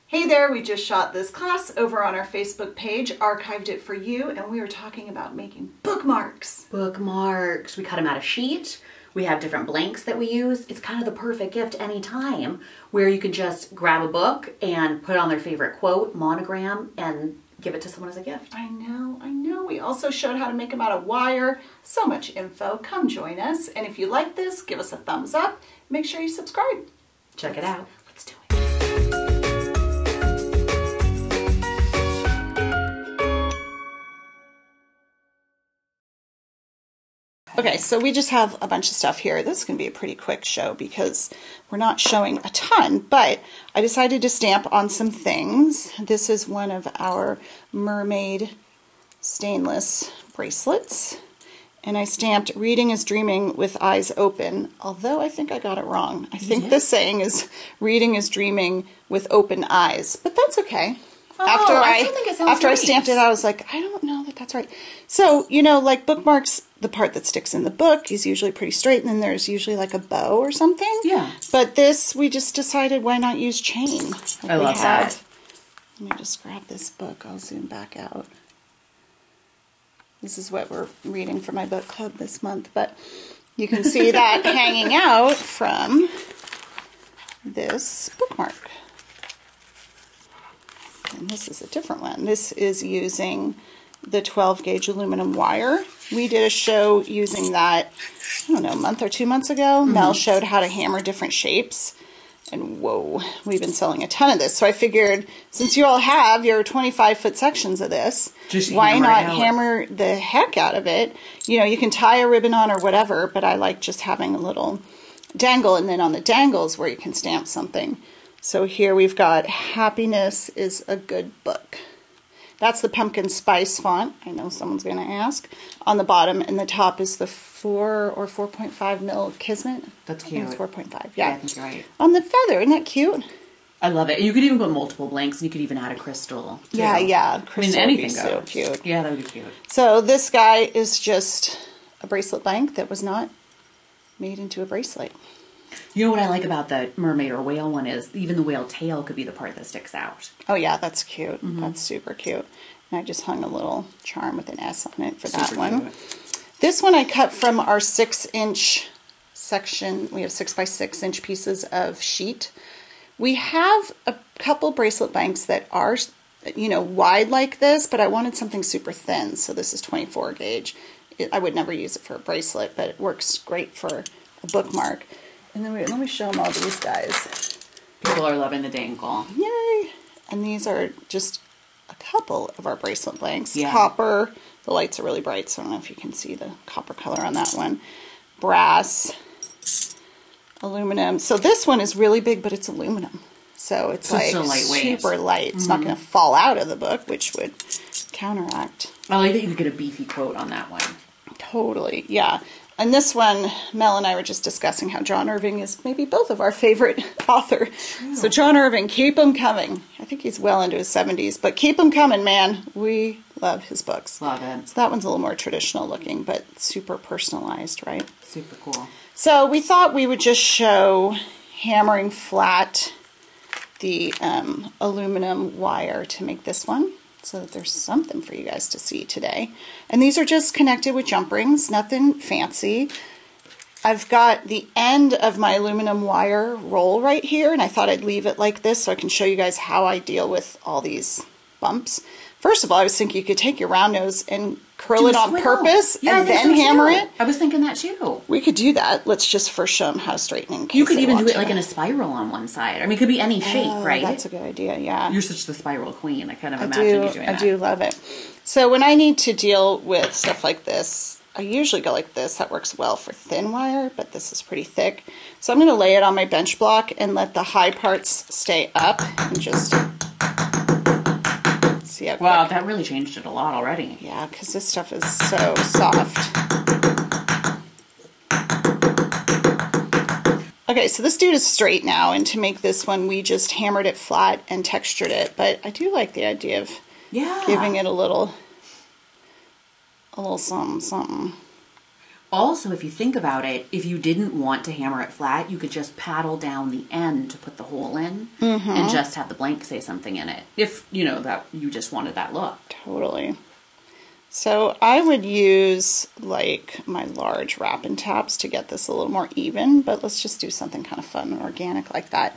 Hey there, we just shot this class over on our Facebook page, archived it for you, and we were talking about making bookmarks. Bookmarks. We cut them out of sheet. We have different blanks that we use. It's kind of the perfect gift anytime where you can just grab a book and put on their favorite quote, monogram, and give it to someone as a gift. I know, I know. We also showed how to make them out of wire. So much info. Come join us. And if you like this, give us a thumbs up. Make sure you subscribe. Check it out. Let's do it. Okay, so we just have a bunch of stuff here. This is going to be a pretty quick show because we're not showing a ton, but I decided to stamp on some things. This is one of our mermaid stainless bracelets, and I stamped "Reading is dreaming with eyes open," although I think I got it wrong. I think the saying is "reading is dreaming with open eyes," but that's okay. After I stamped it, I was like, I don't know that that's right. So, you know, like bookmarks, the part that sticks in the book is usually pretty straight, and then there's usually like a bow or something. Yeah. But this, we just decided, why not use chain? I love that. Let me just grab this book. I'll zoom back out. This is what we're reading for my book club this month, but you can see that hanging out from this bookmark. And this is a different one. This is using the 12 gauge aluminum wire. We did a show using that, I don't know, a month or 2 months ago. Mel showed how to hammer different shapes. And whoa, we've been selling a ton of this. So I figured, since you all have your 25-foot sections of this, why not hammer the heck out of it? You know, you can tie a ribbon on or whatever, but I like just having a little dangle, and then on the dangles where you can stamp something. So here we've got "Happiness is a Good Book." That's the pumpkin spice font. I know someone's going to ask. On the bottom, and the top is the 4 or 4.5 mil Kismet. That's cute. I think it's 4.5. Yeah, I think you're right. On the feather, isn't that cute? I love it. You could even put multiple blanks, and you could even add a crystal, too. Yeah. Crystal, I mean, anything would be goes. so cute. Yeah, that would be cute. So this guy is just a bracelet blank that was not made into a bracelet. You know what I like about the mermaid or whale one is even the whale tail could be the part that sticks out. Oh yeah, that's cute. That's super cute. And I just hung a little charm with an S on it for that one. Cute. This one I cut from our 6-inch section. We have 6 by 6 inch pieces of sheet. We have a couple bracelet banks that are, you know, wide like this, but I wanted something super thin. So this is 24 gauge. I would never use it for a bracelet, but it works great for a bookmark. And then let me show them all these guys. People are loving the dangle. Yay! And these are just a couple of our bracelet blanks. Yeah. Copper. The lights are really bright, so I don't know if you can see the copper color on that one. Brass. Aluminum. So this one is really big, but it's aluminum. So it's like super light. It's not going to fall out of the book, which would counteract. I like that you could get a beefy quote on that one. Totally, yeah. And this one, Mel and I were just discussing how John Irving is maybe both of our favorite author. True. So John Irving, keep him coming. I think he's well into his 70s, but keep him coming, man. We love his books. Love it. So that one's a little more traditional looking, but super personalized, right? Super cool. So we thought we would just show hammering flat the aluminum wire to make this one, so that there's something for you guys to see today. And these are just connected with jump rings, nothing fancy. I've got the end of my aluminum wire roll right here, and I thought I'd leave it like this so I can show you guys how I deal with all these bumps. First of all, I was thinking you could take your round nose and curl it on purpose and then hammer it. I was thinking that too. We could do that. Let's just first show them how straightening. You could even do it like in a spiral on one side. I mean, it could be any shape, right? That's a good idea, yeah. You're such the spiral queen. I kind of imagine you doing that. I do love it. So when I need to deal with stuff like this, I usually go like this. That works well for thin wire, but this is pretty thick. So I'm going to lay it on my bench block and let the high parts stay up and just... Wow, that really changed it a lot already. Yeah, because this stuff is so soft. Okay, so this dude is straight now, and to make this one, we just hammered it flat and textured it. But I do like the idea of giving it a little something, something. Also, if you think about it, if you didn't want to hammer it flat, you could just paddle down the end to put the hole in and just have the blank say something in it. If, you know, that you just wanted that look. Totally. So I would use like my large wrap and taps to get this a little more even, but let's just do something kind of fun and organic like that.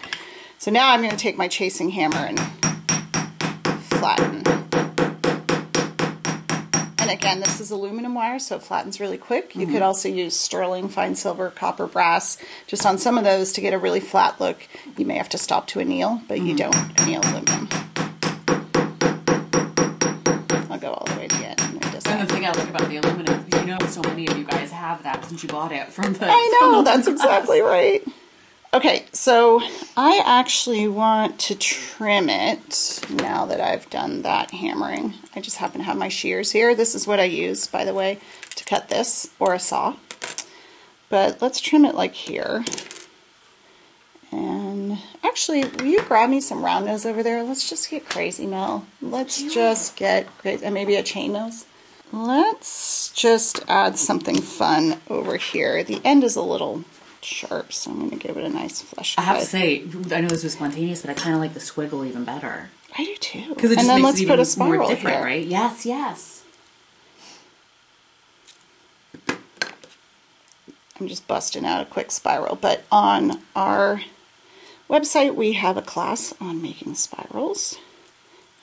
So now I'm going to take my chasing hammer and flatten. And again, this is aluminum wire, so it flattens really quick. You could also use sterling, fine silver, copper, brass. Just on some of those, to get a really flat look, you may have to stop to anneal, but you don't anneal aluminum. I'll go all the way to the end. And the thing I like about the aluminum, you know, so many of you guys have that since you bought it from the. I know, that's exactly right. Okay, so I actually want to trim it now that I've done that hammering. I just happen to have my shears here. This is what I use, by the way, to cut this, or a saw. But let's trim it like here. And actually, will you grab me some round nose over there? Let's just get crazy, Mel. Let's just get crazy, and maybe a chain nose. Let's just add something fun over here. The end is a little sharp, so I'm going to give it a nice flesh cut. I have to say, I know this was spontaneous, but I kind of like the squiggle even better. I do too. Because it just and then makes let's it put even a spiral more different, here. right? Yes, yes. I'm just busting out a quick spiral, but on our website we have a class on making spirals.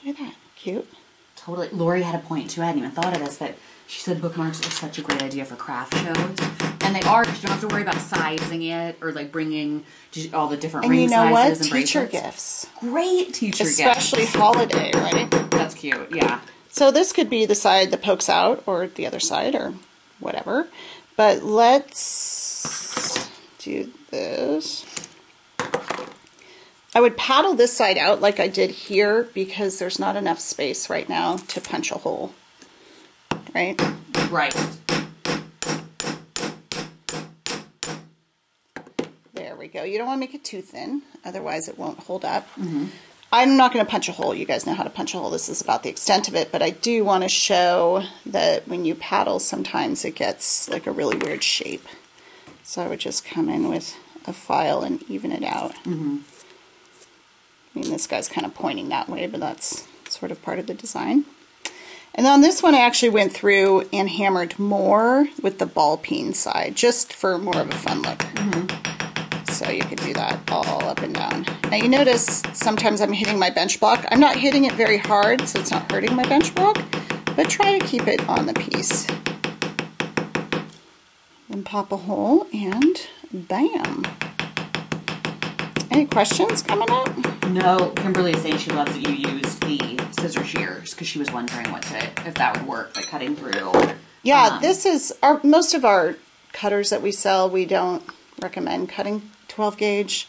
Look at that, cute. Totally. Lori had a point too. I hadn't even thought of this, but she said bookmarks are such a great idea for craft shows. And they are, because you don't have to worry about sizing it or like bringing all the different ring sizes and teacher bracelets. gifts. Great teacher gifts. Especially holiday, right? That's cute, yeah. So this could be the side that pokes out or the other side or whatever. But let's do this. I would paddle this side out like I did here because there's not enough space right now to punch a hole. Right? Right. There we go. You don't want to make it too thin, otherwise it won't hold up. I'm not going to punch a hole. You guys know how to punch a hole. This is about the extent of it, but I do want to show that when you paddle, sometimes it gets like a really weird shape. So I would just come in with a file and even it out. I mean, this guy's kind of pointing that way, but that's sort of part of the design. And on this one, I actually went through and hammered more with the ball peen side, just for more of a fun look. So you could do that all up and down. Now you notice sometimes I'm hitting my bench block. I'm not hitting it very hard, so it's not hurting my bench block, but try to keep it on the piece. Then pop a hole and bam. Any questions coming up? No, Kimberly is saying she loves that you used the scissor shears because she was wondering if that would work, like cutting through. Yeah, this is most of our cutters that we sell. We don't recommend cutting 12 gauge,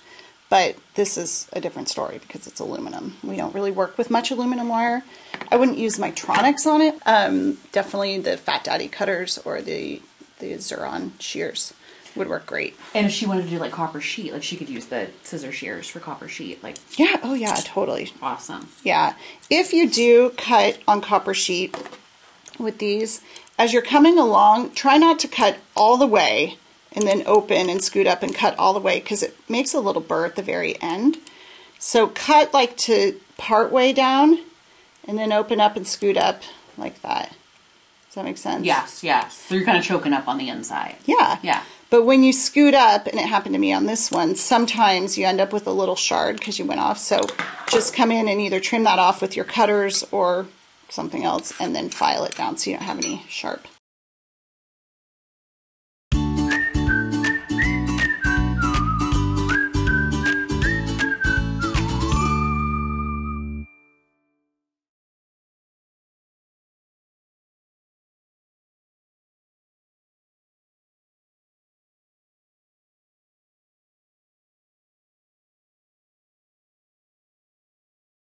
but this is a different story because it's aluminum. We don't really work with much aluminum wire. I wouldn't use Micronics on it. Definitely the Fat Daddy cutters or the Xuron shears would work great. And if she wanted to do like copper sheet, like she could use the scissor shears for copper sheet. Like, yeah, oh yeah, totally. Awesome. Yeah, if you do cut on copper sheet with these, as you're coming along, try not to cut all the way and then open and scoot up and cut all the way because it makes a little burr at the very end. So cut like to part way down and then open up and scoot up like that. Does that make sense? Yes, yes. So you're kind of choking up on the inside. Yeah. Yeah. But when you scoot up, and it happened to me on this one, sometimes you end up with a little shard because you went off. So just come in and either trim that off with your cutters or something else and then file it down so you don't have any sharp